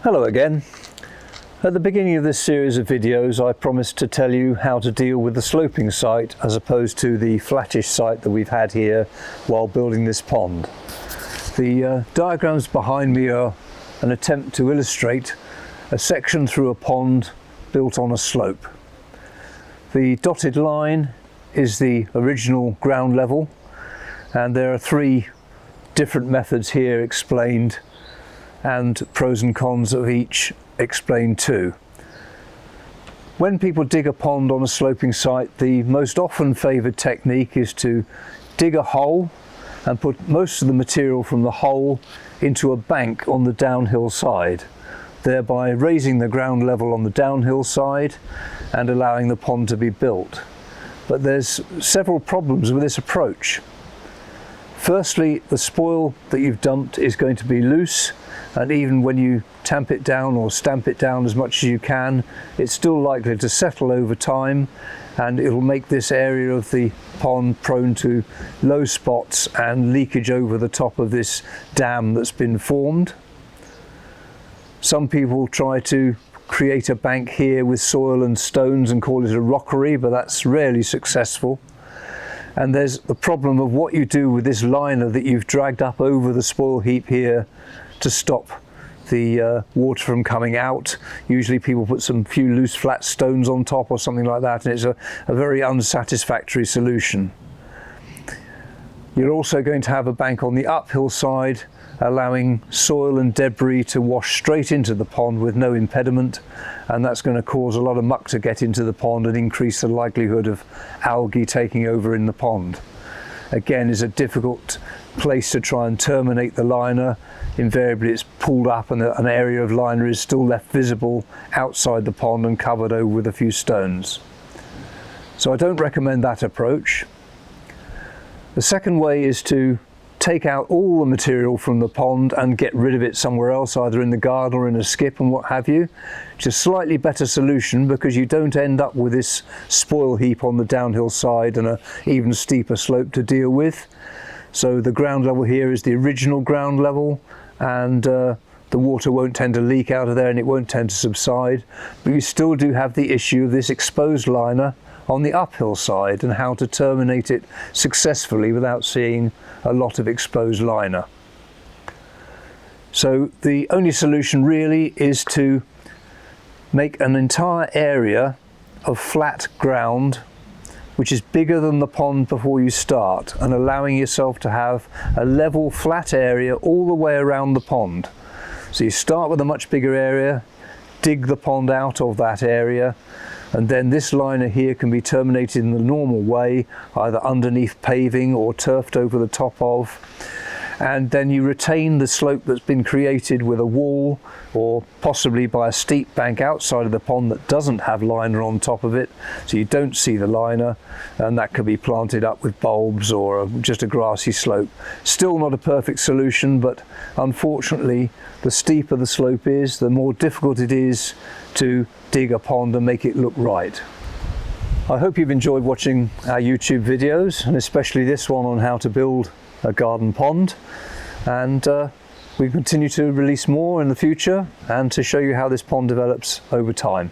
Hello again. At the beginning of this series of videos I promised to tell you how to deal with the sloping site as opposed to the flattish site that we've had here while building this pond. The diagrams behind me are an attempt to illustrate a section through a pond built on a slope. The dotted line is the original ground level, and there are three different methods here explained and pros and cons of each explained too. When people dig a pond on a sloping site, the most often favoured technique is to dig a hole and put most of the material from the hole into a bank on the downhill side, thereby raising the ground level on the downhill side and allowing the pond to be built. But there's several problems with this approach. Firstly, the spoil that you've dumped is going to be loose, and even when you tamp it down or stamp it down as much as you can, it's still likely to settle over time, and it'll make this area of the pond prone to low spots and leakage over the top of this dam that's been formed. Some people try to create a bank here with soil and stones and call it a rockery, but that's rarely successful. And there's the problem of what you do with this liner that you've dragged up over the spoil heap here to stop the water from coming out. Usually people put some few loose flat stones on top or something like that, and it's a very unsatisfactory solution. You're also going to have a bank on the uphill side, allowing soil and debris to wash straight into the pond with no impediment, and that's going to cause a lot of muck to get into the pond and increase the likelihood of algae taking over in the pond. Again, is a difficult place to try and terminate the liner. Invariably it's pulled up and an area of liner is still left visible outside the pond and covered over with a few stones. So I don't recommend that approach. The second way is to take out all the material from the pond and get rid of it somewhere else, either in the garden or in a skip and what have you. It's a slightly better solution because you don't end up with this spoil heap on the downhill side and an even steeper slope to deal with. So the ground level here is the original ground level, and the water won't tend to leak out of there and it won't tend to subside, but you still do have the issue of this exposed liner on the uphill side and how to terminate it successfully without seeing a lot of exposed liner. So the only solution really is to make an entire area of flat ground which is bigger than the pond before you start, and allowing yourself to have a level flat area all the way around the pond. So you start with a much bigger area, dig the pond out of that area, and then this liner here can be terminated in the normal way, either underneath paving or turfed over the top of. And then you retain the slope that's been created with a wall or possibly by a steep bank outside of the pond that doesn't have liner on top of it, so you don't see the liner, and that could be planted up with bulbs or just a grassy slope. Still not a perfect solution, but unfortunately the steeper the slope is, the more difficult it is to dig a pond and make it look right. I hope you've enjoyed watching our YouTube videos, and especially this one on how to build a garden pond, and we continue to release more in the future and to show you how this pond develops over time.